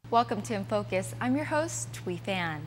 Welcome to In Focus. I'm your host, Phan.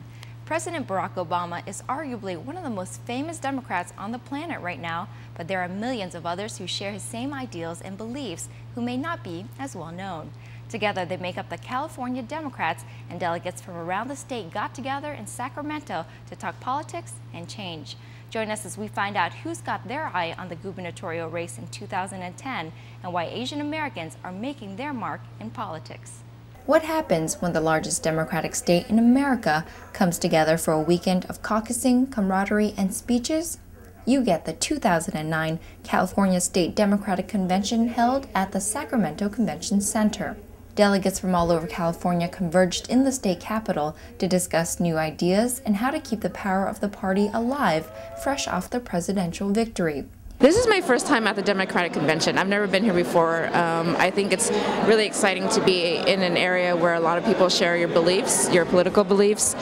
President Barack Obama is arguably one of the most famous Democrats on the planet right now, but there are millions of others who share his same ideals and beliefs who may not be as well known. Together, they make up the California Democrats, and delegates from around the state got together in Sacramento to talk politics and change. Join us as we find out who's got their eye on the gubernatorial race in 2010 and why Asian Americans are making their mark in politics. What happens when the largest Democratic state in America comes together for a weekend of caucusing, camaraderie, and speeches? You get the 2009 California State Democratic Convention held at the Sacramento Convention Center. Delegates from all over California converged in the state capitol to discuss new ideas and how to keep the power of the party alive, fresh off the presidential victory. This is my first time at the Democratic Convention. I've never been here before. I think it's really exciting to be in an area where a lot of people share your beliefs, your political beliefs.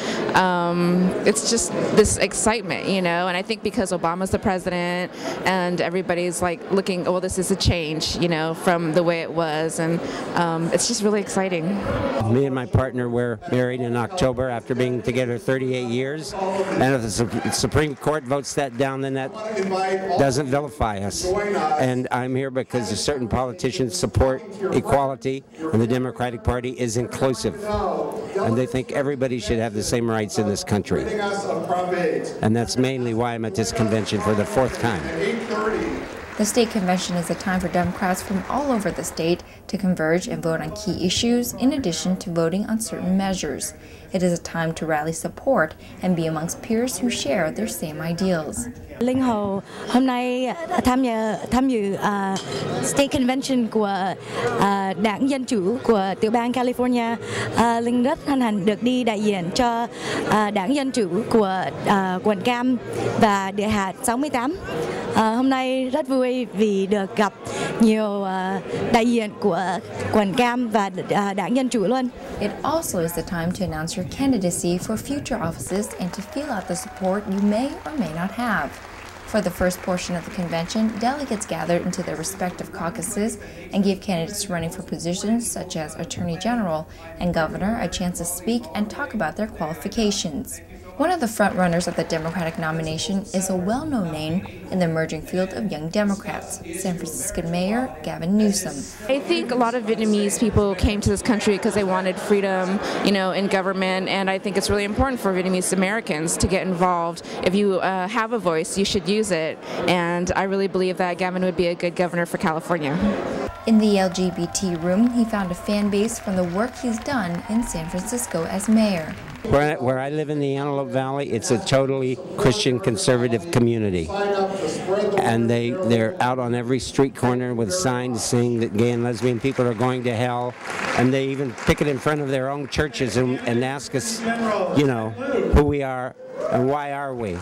It's just this excitement, you know, and I think because Obama's the president and everybody's like looking, oh, this is a change, you know, from the way it was, and it's just really exciting. Me and my partner were married in October after being together 38 years, and if the Supreme Court votes that down, then that doesn't vilify us. And I'm here because certain politicians support equality, and the Democratic Party is inclusive, and they think everybody should have the same rights in this country. And that's mainly why I'm at this convention for the fourth time. The state convention is a time for Democrats from all over the state to converge and vote on key issues in addition to voting on certain measures. It is a time to rally support and be amongst peers who share their same ideals. Linh Hồ hôm nay tham dự State Convention của Đảng Dân Chủ của tiểu bang California. Linh rất hân hạnh được đi đại diện cho Đảng Dân Chủ của quận Cam và địa hạt 68. Hôm nay rất vui vì được gặp nhiều đại diện của quận Cam và Đảng Dân Chủ luôn. It also is the time to announce your candidacy for future offices and to feel out the support you may or may not have. For the first portion of the convention, delegates gathered into their respective caucuses and gave candidates running for positions such as Attorney General and Governor a chance to speak and talk about their qualifications. One of the front-runners of the Democratic nomination is a well-known name in the emerging field of young Democrats, San Francisco Mayor Gavin Newsom. I think a lot of Vietnamese people came to this country because they wanted freedom, you know, in government, and I think it's really important for Vietnamese Americans to get involved. If you have a voice, you should use it, and I really believe that Gavin would be a good governor for California. In the LGBT room, he found a fan base from the work he's done in San Francisco as mayor. Where I live in the Antelope Valley, it's a totally Christian conservative community. And they're out on every street corner with signs saying that gay and lesbian people are going to hell. And they even picket in front of their own churches and ask us, you know, who we are and why are we.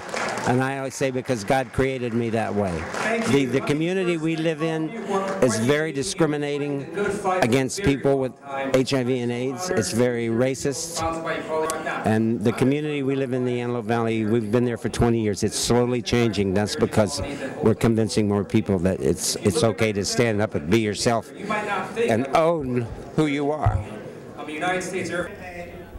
And I always say because God created me that way. The community we live in is very discriminating against people with HIV and AIDS. It's very racist. And the community we live in the Antelope Valley, we've been there for 20 years. It's slowly changing. That's because we're convincing more people that it's okay to stand up and be yourself and own who you are.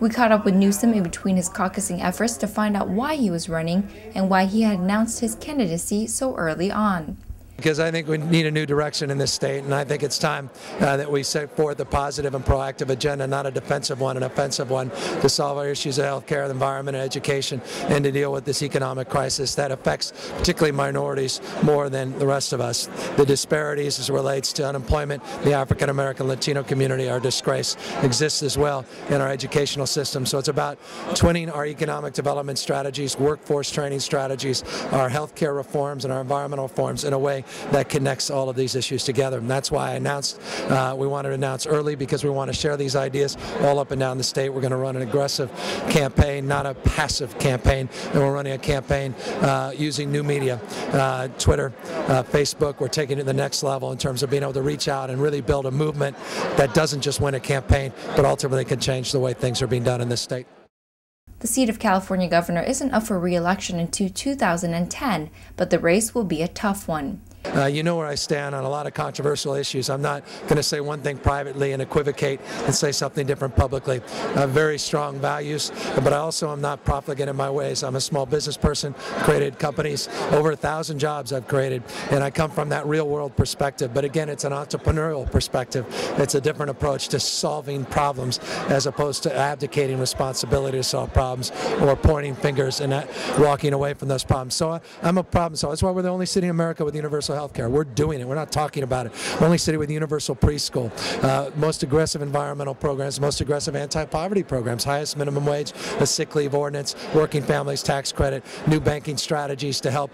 We caught up with Newsom in between his caucusing efforts to find out why he was running and why he had announced his candidacy so early on. Because I think we need a new direction in this state, and I think it's time that we set forth a positive and proactive agenda, not a defensive one, an offensive one, to solve our issues of health care, the environment, and education, and to deal with this economic crisis that affects particularly minorities more than the rest of us. The disparities as it relates to unemployment, the African American Latino community, our disgrace, exists as well in our educational system. So it's about twinning our economic development strategies, workforce training strategies, our health care reforms, and our environmental reforms in a way that connects all of these issues together. And that's why I announced, we wanted to announce early, because we want to share these ideas all up and down the state. We're going to run an aggressive campaign, not a passive campaign, and we're running a campaign using new media, Twitter, Facebook. We're taking it to the next level in terms of being able to reach out and really build a movement that doesn't just win a campaign, but ultimately can change the way things are being done in this state. The seat of California governor isn't up for re-election until 2010, but the race will be a tough one. You know where I stand on a lot of controversial issues. I'm not going to say one thing privately and equivocate and say something different publicly. I have very strong values, but I also am not profligate in my ways. I'm a small business person, created companies, over 1,000 jobs I've created, and I come from that real world perspective. But again, it's an entrepreneurial perspective. It's a different approach to solving problems as opposed to abdicating responsibility to solve problems or pointing fingers and walking away from those problems. So I'm a problem solver. That's why we're the only city in America with universal health care. We're doing it. We're not talking about it. We're only city with universal preschool, most aggressive environmental programs, most aggressive anti-poverty programs, highest minimum wage, a sick leave ordinance, working families tax credit, new banking strategies to help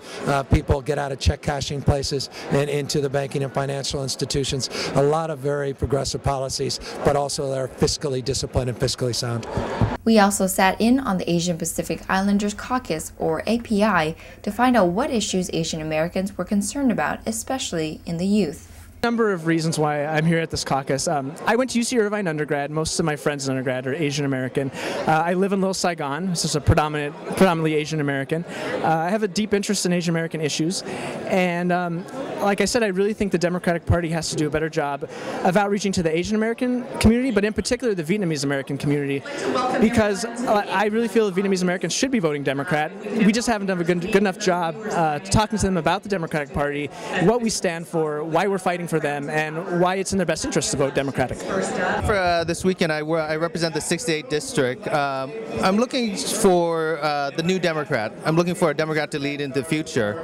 people get out of check cashing places and into the banking and financial institutions. A lot of very progressive policies, but also they're fiscally disciplined and fiscally sound. We also sat in on the Asian Pacific Islanders Caucus, or API, to find out what issues Asian Americans were concerned about, especially in the youth. A number of reasons why I'm here at this caucus. I went to UC Irvine undergrad. Most of my friends in undergrad are Asian American. I live in Little Saigon. This is a predominantly Asian American. I have a deep interest in Asian American issues, and like I said, I really think the Democratic Party has to do a better job of outreaching to the Asian American community, but in particular the Vietnamese American community, because I really feel the Vietnamese Americans should be voting Democrat. We just haven't done a good enough job talking to them about the Democratic Party, what we stand for, why we're fighting for them, and why it's in their best interest to vote Democratic. For this weekend, I represent the 68th district. I'm looking for the new Democrat. I'm looking for a Democrat to lead into the future.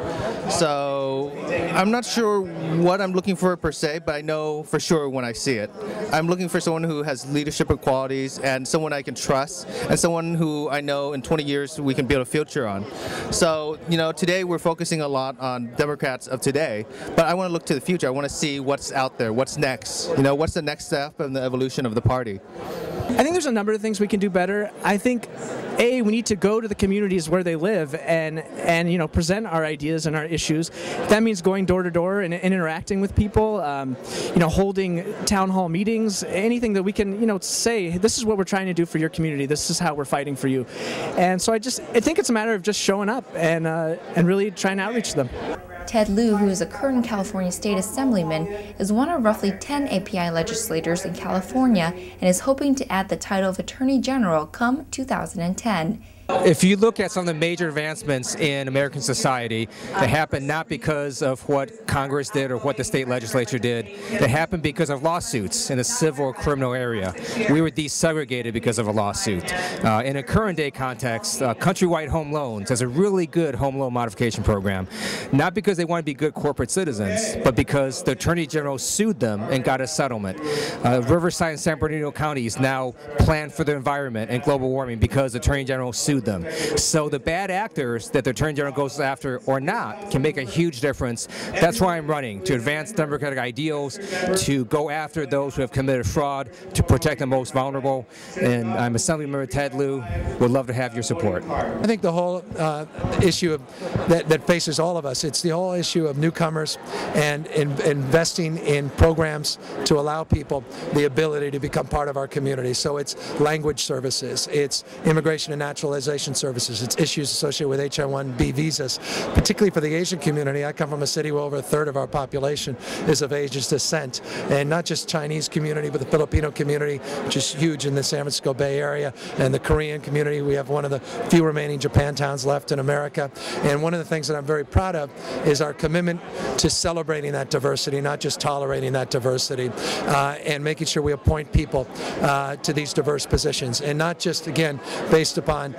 So I'm not sure what I'm looking for per se, but I know for sure when I see it. I'm looking for someone who has leadership qualities and someone I can trust and someone who I know in 20 years we can build a future on. So, you know, today we're focusing a lot on Democrats of today, but I want to look to the future. I want to see what's out there, what's next. You know, what's the next step in the evolution of the party. I think there's a number of things we can do better. I think, we need to go to the communities where they live and you know, present our ideas and our issues. That means going door to door and interacting with people, you know, holding town hall meetings, anything that we can, you know, say, this is what we're trying to do for your community, this is how we're fighting for you. And so I think it's a matter of just showing up and really trying to outreach them. Ted Lieu, who is a current California State Assemblyman, is one of roughly 10 API legislators in California and is hoping to add the title of Attorney General come 2010. If you look at some of the major advancements in American society, they happened not because of what Congress did or what the state legislature did. They happened because of lawsuits in the civil or criminal area. We were desegregated because of a lawsuit. In a current day context, Countrywide Home Loans has a really good home loan modification program, not because they want to be good corporate citizens, but because the Attorney General sued them and got a settlement. Riverside and San Bernardino counties now plan for the environment and global warming because the Attorney General sued them. So the bad actors that the Attorney General goes after or not can make a huge difference. That's why I'm running, to advance democratic ideals, to go after those who have committed fraud, to protect the most vulnerable. And I'm Assemblymember Ted Lieu. Would love to have your support. I think the whole issue that faces all of us, it's the whole issue of newcomers and investing in programs to allow people the ability to become part of our community. So it's language services, it's immigration and naturalization services, it's issues associated with H-1B visas, particularly for the Asian community. I come from a city where over a third of our population is of Asian descent, and not just Chinese community, but the Filipino community, which is huge in the San Francisco Bay Area, and the Korean community. We have one of the few remaining Japantowns left in America, and one of the things that I'm very proud of is our commitment to celebrating that diversity, not just tolerating that diversity, and making sure we appoint people to these diverse positions, and not just, again, based upon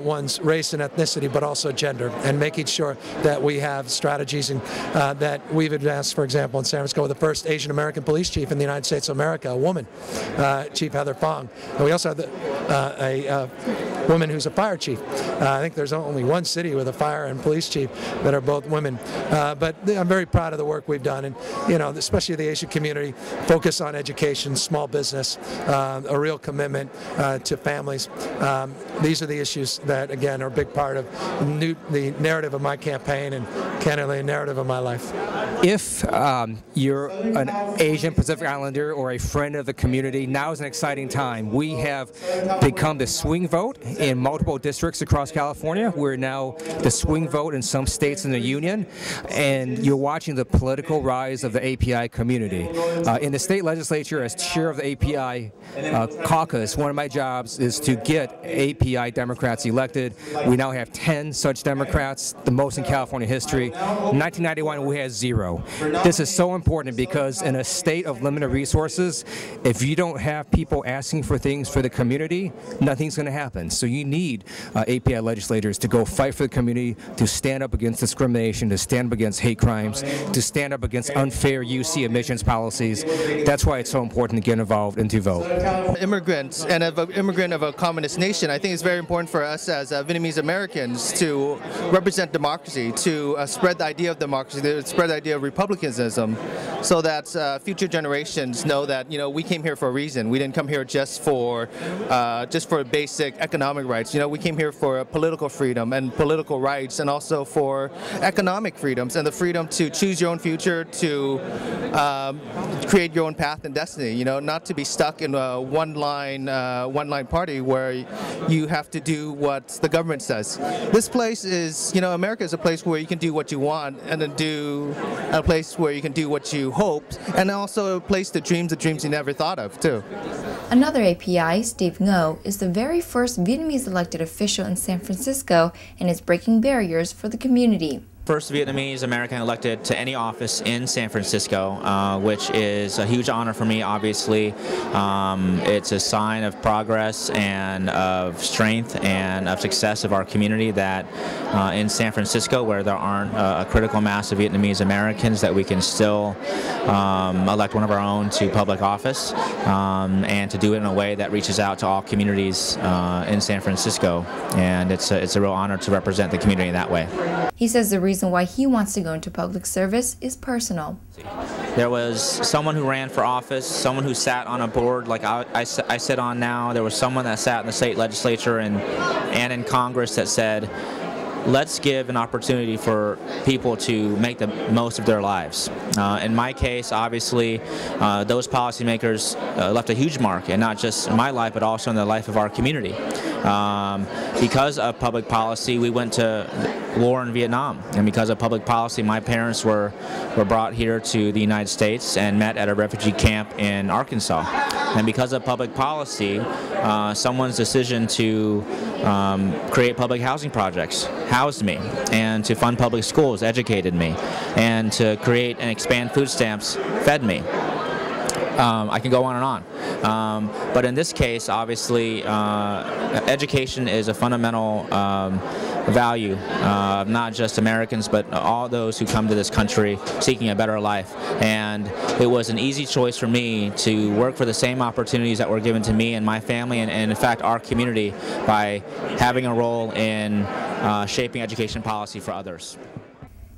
one's race and ethnicity, but also gender, and making sure that we have strategies and that we've advanced, for example, in San Francisco, with the first Asian American police chief in the United States of America, a woman, Chief Heather Fong. And we also have a woman who's a fire chief. I think there's only one city with a fire and police chief that are both women. But I'm very proud of the work we've done, and you know, especially the Asian community, focus on education, small business, a real commitment to families. These are the issues that, again, are a big part of the narrative of my campaign and, candidly, a narrative of my life. if you're an Asian Pacific Islander or a friend of the community, now is an exciting time. We have become the swing vote in multiple districts across California. We're now the swing vote in some states in the union, and you're watching the political rise of the API community. In the state legislature, as chair of the API caucus, one of my jobs is to get API Democrats elected. We now have 10 such Democrats, the most in California history. In 1991, we had 0. This is so important because in a state of limited resources, if you don't have people asking for things for the community, nothing's going to happen. So you need API legislators to go fight for the community, to stand up against discrimination, to stand up against hate crimes, to stand up against unfair UC admissions policies. That's why it's so important to get involved and to vote. Immigrants and an immigrant of a communist nation, I think it's very important for us as Vietnamese Americans to represent democracy, to spread the idea of democracy, to spread the idea of republicanism, so that future generations know that, you know, we came here for a reason. We didn't come here just for basic economic rights. You know, we came here for political freedom and political rights, and also for economic freedoms and the freedom to choose your own future, to create your own path and destiny. You know, not to be stuck in a one-line party where you have to do what the government says. This place is, you know, America is a place where you can do what you want, and then a place where you can do what you hoped, and also a place to dream the dreams you never thought of, too. Another API, Steve Ngo, is the very first Vietnamese elected official in San Francisco and is breaking barriers for the community. First Vietnamese American elected to any office in San Francisco, which is a huge honor for me, obviously. It's a sign of progress and of strength and of success of our community that in San Francisco, where there aren't a critical mass of Vietnamese Americans, that we can still elect one of our own to public office, and to do it in a way that reaches out to all communities in San Francisco. And it's a real honor to represent the community in that way. He says the reason why he wants to go into public service is personal. There was someone who ran for office, someone who sat on a board like I sit on now. There was someone that sat in the state legislature and in Congress that said, let's give an opportunity for people to make the most of their lives. In my case, obviously, those policymakers left a huge mark, and not just in my life, but also in the life of our community. Because of public policy, we went to war in Vietnam, and because of public policy, my parents were brought here to the United States and met at a refugee camp in Arkansas. And because of public policy, someone's decision to create public housing projects housed me, and to fund public schools educated me, and to create and expand food stamps fed me. I can go on and on. But in this case, obviously, education is a fundamental value of not just Americans, but all those who come to this country seeking a better life. And it was an easy choice for me to work for the same opportunities that were given to me and my family, and in fact our community, by having a role in shaping education policy for others.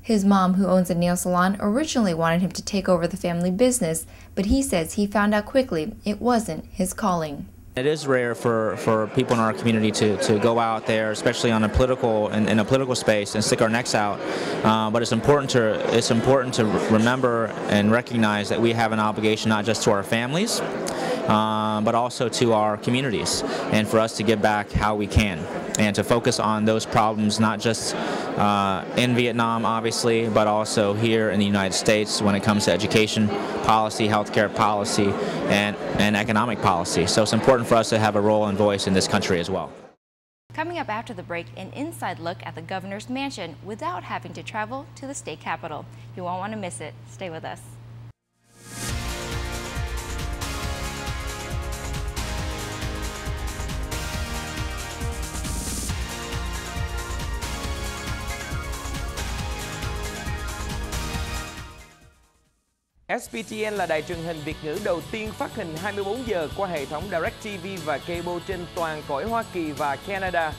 His mom, who owns a nail salon, originally wanted him to take over the family business, but he says he found out quickly it wasn't his calling. It is rare for people in our community to go out there, especially on a in a political space, and stick our necks out. But it's important to remember and recognize that we have an obligation not just to our families, but also to our communities, and for us to give back how we can, and to focus on those problems not just in Vietnam, obviously, but also here in the United States when it comes to education policy, healthcare policy, and economic policy. So it's important for us to have a role and voice in this country as well. Coming up after the break, an inside look at the governor's mansion without having to travel to the state capitol. You won't want to miss it. Stay with us. SBTN là đài truyền hình Việt ngữ đầu tiên phát hình 24 giờ qua hệ thống DirecTV và cable trên toàn cõi Hoa Kỳ và Canada.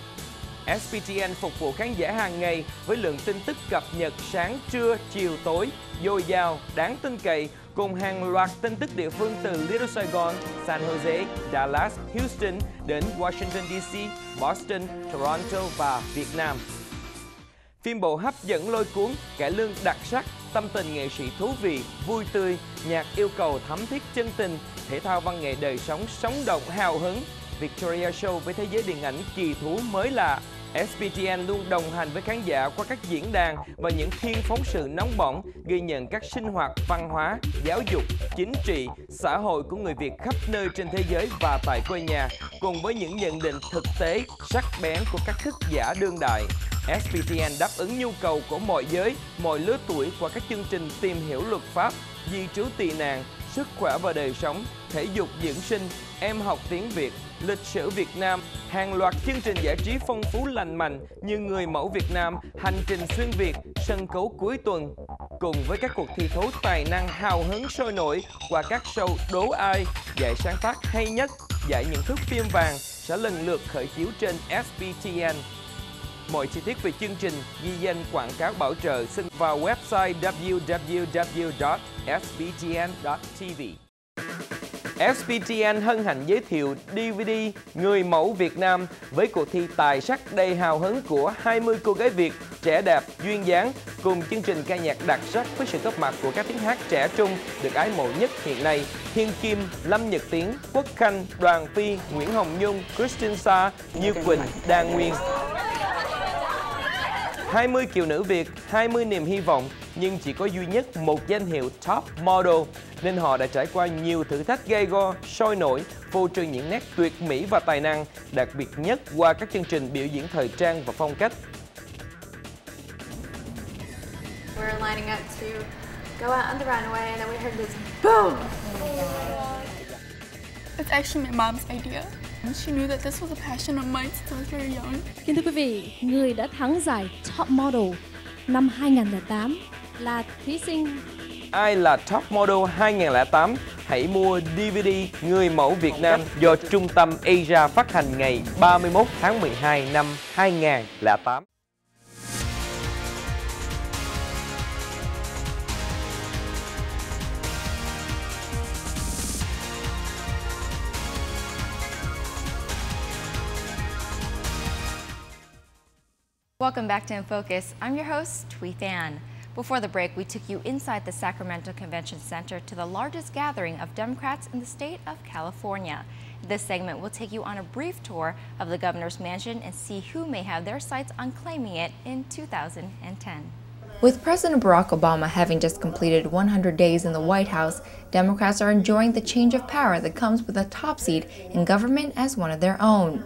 SBTN phục vụ khán giả hàng ngày với lượng tin tức cập nhật sáng, trưa, chiều, tối, dồi dào, đáng tin cậy, cùng hàng loạt tin tức địa phương từ Little Saigon, San Jose, Dallas, Houston đến Washington DC, Boston, Toronto và Việt Nam. Phim bộ hấp dẫn lôi cuốn, cải lương đặc sắc, tâm tình nghệ sĩ thú vị, vui tươi, nhạc yêu cầu thấm thiết chân tình, thể thao văn nghệ đời sống sống động hào hứng. Victoria Show với thế giới điện ảnh kỳ thú mới lạ. SBTN luôn đồng hành với khán giả qua các diễn đàn và những phiên phóng sự nóng bỏng, ghi nhận các sinh hoạt văn hóa, giáo dục, chính trị, xã hội của người Việt khắp nơi trên thế giới và tại quê nhà, cùng với những nhận định thực tế, sắc bén của các thức giả đương đại. SBTN đáp ứng nhu cầu của mọi giới, mọi lứa tuổi qua các chương trình tìm hiểu luật pháp, di trú tị nạn, sức khỏe và đời sống, thể dục dưỡng sinh, em học tiếng Việt, lịch sử Việt Nam, hàng loạt chương trình giải trí phong phú lành mạnh như Người mẫu Việt Nam, Hành trình xuyên Việt, sân khấu cuối tuần, cùng với các cuộc thi thố tài năng hào hứng sôi nổi qua các show Đố Ai, giải sáng tác hay nhất, giải những thước phim vàng sẽ lần lượt khởi chiếu trên SBTN. Mọi chi tiết về chương trình, ghi danh quảng cáo bảo trợ xin vào website www.sbtn.tv. SBTN hân hạnh giới thiệu DVD Người mẫu Việt Nam với cuộc thi tài sắc đầy hào hứng của 20 cô gái Việt trẻ đẹp, duyên dáng cùng chương trình ca nhạc đặc sắc với sự góp mặt của các tiếng hát trẻ trung được ái mộ nhất hiện nay: Thiên Kim, Lâm Nhật Tiến, Quốc Khanh, Đoàn Phi, Nguyễn Hồng Nhung, Christine Sa, Như Quỳnh, Đan Nguyên. 20 kiều nữ Việt, 20 niềm hy vọng, nhưng chỉ có duy nhất một danh hiệu Top Model, nên họ đã trải qua nhiều thử thách gay go, sôi nổi, phô trương những nét tuyệt mỹ và tài năng, đặc biệt nhất qua các chương trình biểu diễn thời trang và phong cách. We're lining up to go out on the runway and then we heard this boom. It's actually my mom's idea. She knew that this was a passion of mine since I was very young. Kính thưa quý vị, người đã thắng giải Top Model năm 2008 là thí sinh. Ai là Top Model 2008? Hãy mua DVD Người mẫu Việt Nam do Trung tâm Asia phát hành ngày 31 tháng 12 năm 2008. Welcome back to In Focus. I'm your host, Thuy Phan. Before the break, we took you inside the Sacramento Convention Center to the largest gathering of Democrats in the state of California. This segment will take you on a brief tour of the governor's mansion and see who may have their sights on claiming it in 2010. With President Barack Obama having just completed 100 days in the White House, Democrats are enjoying the change of power that comes with a top seat in government as one of their own.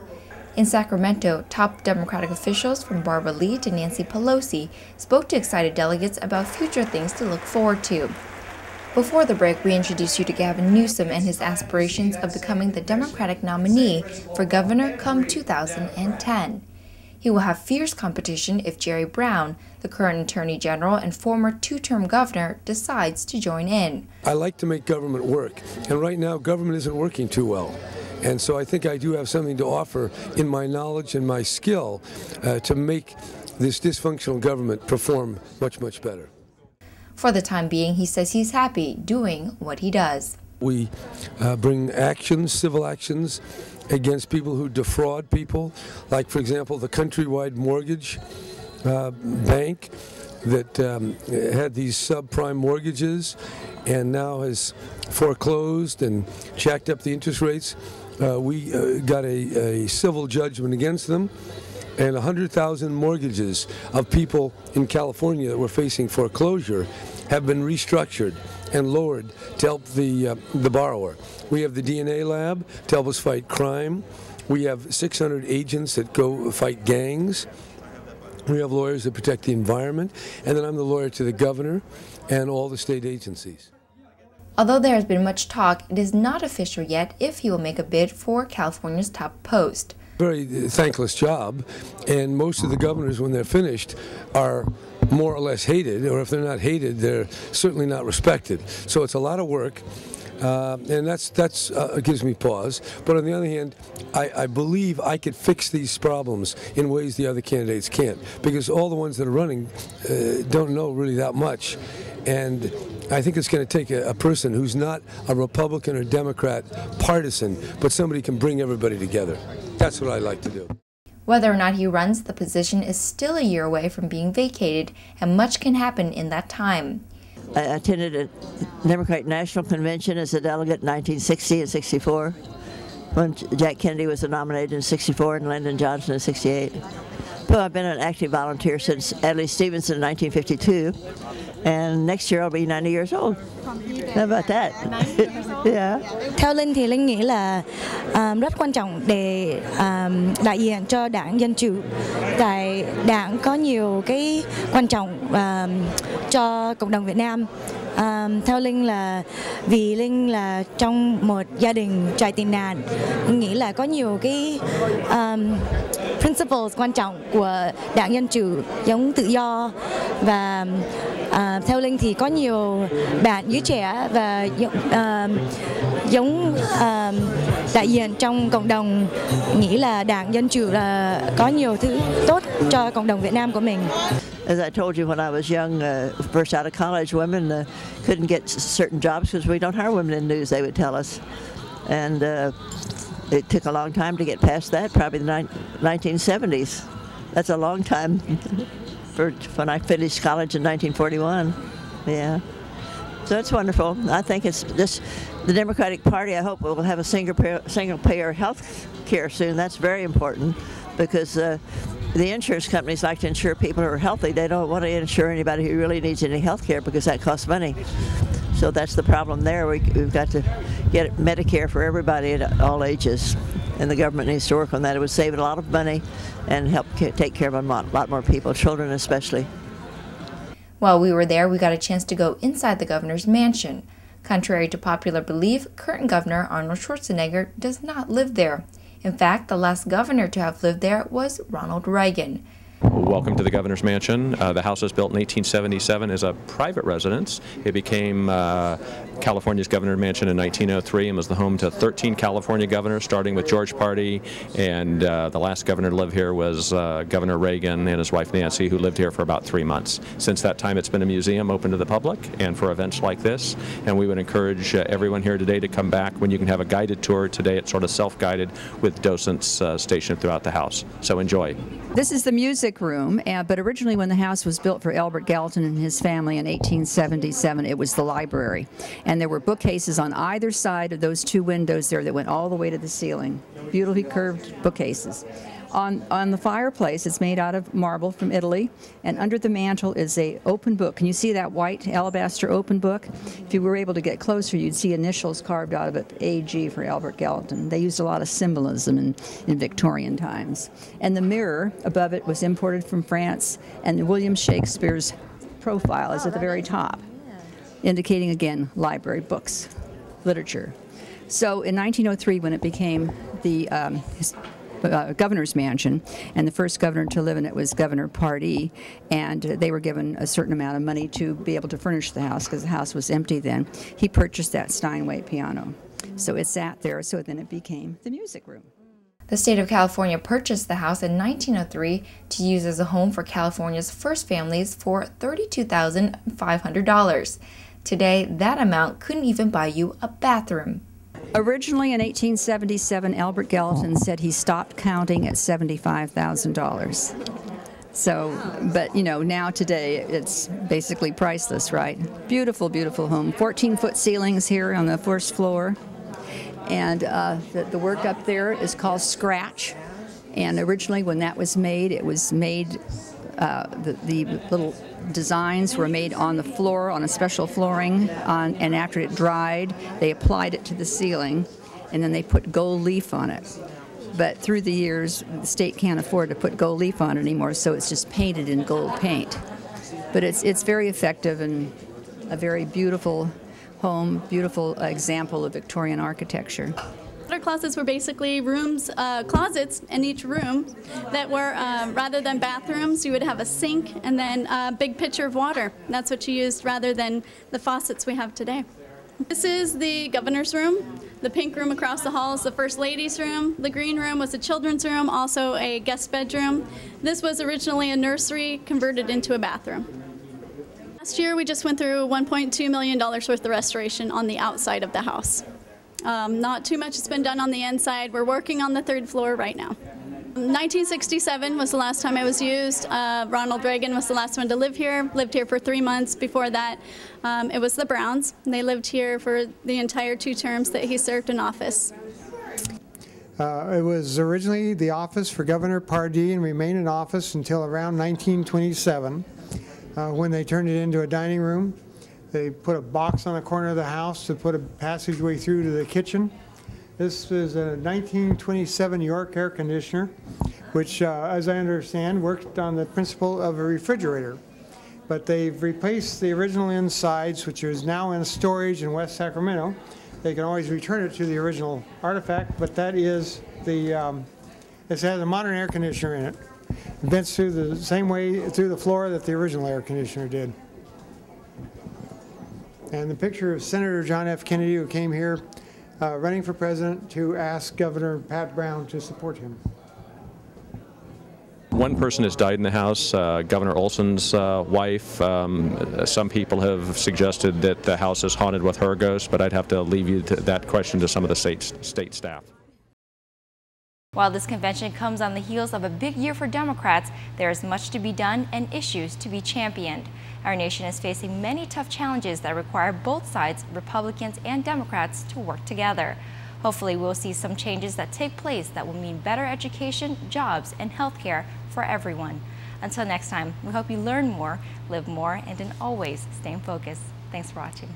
In Sacramento, top Democratic officials from Barbara Lee to Nancy Pelosi spoke to excited delegates about future things to look forward to. Before the break, we introduced you to Gavin Newsom and his aspirations of becoming the Democratic nominee for governor come 2010. He will have fierce competition if Jerry Brown, the current Attorney General and former two-term governor, decides to join in. I like to make government work, and right now government isn't working too well. And so I think I do have something to offer in my knowledge and my skill to make this dysfunctional government perform much, much better. For the time being, he says he's happy doing what he does. We bring actions, civil actions, against people who defraud people, like, for example, the Countrywide Mortgage Bank that had these subprime mortgages and now has foreclosed and jacked up the interest rates. We got a civil judgment against them, and 100,000 mortgages of people in California that were facing foreclosure have been restructured and lowered to help the borrower. We have the DNA lab to help us fight crime. We have 600 agents that go fight gangs. We have lawyers that protect the environment, and then I'm the lawyer to the governor and all the state agencies. Although there has been much talk, it is not official yet if he will make a bid for California's top post. Very thankless job, and most of the governors, when they're finished, are more or less hated, or if they're not hated, they're certainly not respected. So it's a lot of work, and that's gives me pause. But on the other hand, I believe I could fix these problems in ways the other candidates can't, because all the ones that are running don't know really that much. And I think it's going to take a person who's not a Republican or Democrat partisan, but somebody who can bring everybody together. That's what I like to do. Whether or not he runs, the position is still a year away from being vacated, and much can happen in that time. attended a Democratic National Convention as a delegate in 1960 and 64, when Jack Kennedy was nominated in 64 and Lyndon Johnson in 68. Well, I've been an active volunteer since Adlai Stevenson in 1952, and next year I'll be 90 years old. How about that? Yeah. Theo Linh thì Linh nghĩ là rất quan trọng để đại diện cho Đảng Dân Chủ. Tại Đảng có nhiều cái quan trọng cho cộng đồng Việt Nam. Theo Linh là vì Linh là trong một gia đình trải tị nạn, Linh nghĩ là có nhiều cái principles quan trọng của Đảng Dân Chủ giống tự do, và theo Linh thì có nhiều bạn giới trẻ và giống đại diện trong cộng đồng nghĩ là Đảng Dân Chủ là có nhiều thứ tốt cho cộng đồng Việt Nam của mình. As I told you, when I was young, first out of college, women couldn't get certain jobs because we don't hire women in news, they would tell us. And it took a long time to get past that, probably the 1970s. That's a long time for when I finished college in 1941. Yeah. So it's wonderful. I think it's just the Democratic Party, I hope will have a single-payer health care soon. That's very important because the insurance companies like to insure people who are healthy. They don't want to insure anybody who really needs any health care because that costs money. So that's the problem there. We've got to get Medicare for everybody at all ages, and the government needs to work on that. It would save a lot of money and help take care of a lot more people, children especially. While we were there, we got a chance to go inside the governor's mansion. Contrary to popular belief, current Governor Arnold Schwarzenegger does not live there. In fact, the last governor to have lived there was Ronald Reagan. Welcome to the Governor's Mansion. The house was built in 1877 as a private residence. It became California's Governor's Mansion in 1903 and was the home to 13 California governors, starting with George Pardee, and the last governor to live here was Governor Reagan and his wife Nancy, who lived here for about 3 months. Since that time, it's been a museum open to the public and for events like this, and we would encourage everyone here today to come back when you can have a guided tour. Today it's sort of self-guided with docents stationed throughout the house. So enjoy. This is the music room, but originally when the house was built for Albert Gallatin and his family in 1877, it was the library. And there were bookcases on either side of those two windows there that went all the way to the ceiling. Beautifully curved bookcases. On the fireplace, it's made out of marble from Italy, and under the mantle is a open book. Can you see that white alabaster open book? If you were able to get closer, you'd see initials carved out of it, AG for Albert Gallatin. They used a lot of symbolism in Victorian times. And the mirror above it was imported from France, and William Shakespeare's profile is at the very top, indicating, again, library, books, literature. So in 1903, when it became the governor's mansion, and the first governor to live in it was Governor Pardee, and they were given a certain amount of money to be able to furnish the house because the house was empty then. He purchased that Steinway piano. So it sat there, so then it became the music room. The state of California purchased the house in 1903 to use as a home for California's first families for $32,500. Today, that amount couldn't even buy you a bathroom. Originally in 1877, Albert Gallatin said he stopped counting at $75,000. So, but you know, now today it's basically priceless, right? Beautiful, beautiful home. 14-foot ceilings here on the first floor. And the work up there is called scratch. And originally when that was made, it was made, the little designs were made on the floor, on a special flooring, and after it dried, they applied it to the ceiling, and then they put gold leaf on it. But through the years, the state can't afford to put gold leaf on it anymore, so it's just painted in gold paint. But it's very effective and a very beautiful home, beautiful example of Victorian architecture. Water closets were basically rooms, closets in each room that were, rather than bathrooms, you would have a sink and then a big pitcher of water. That's what you used rather than the faucets we have today. This is the governor's room. The pink room across the hall is the first lady's room. The green room was a children's room, also a guest bedroom. This was originally a nursery converted into a bathroom. Last year we just went through $1.2 million worth of restoration on the outside of the house. Not too much has been done on the inside. We're working on the third floor right now. 1967 was the last time it was used. Ronald Reagan was the last one to live here for 3 months. Before that, it was the Browns. They lived here for the entire 2 terms that he served in office. It was originally the office for Governor Pardee and remained in office until around 1927 when they turned it into a dining room. They put a box on the corner of the house to put a passageway through to the kitchen. This is a 1927 York air conditioner, which, as I understand, worked on the principle of a refrigerator. But they've replaced the original insides, which is now in storage in West Sacramento. They can always return it to the original artifact, but that is the, it has a modern air conditioner in it. It vents through the same way through the floor that the original air conditioner did. And the picture of Senator John F. Kennedy, who came here running for president to ask Governor Pat Brown to support him. One person has died in the House, Governor Olson's wife. Some people have suggested that the House is haunted with her ghost, but I'd have to leave that question to some of the state staff. While this convention comes on the heels of a big year for Democrats, there is much to be done and issues to be championed. Our nation is facing many tough challenges that require both sides, Republicans and Democrats, to work together. Hopefully, we'll see some changes that take place that will mean better education, jobs, and health care for everyone. Until next time, we hope you learn more, live more, and always stay focused. Thanks for watching.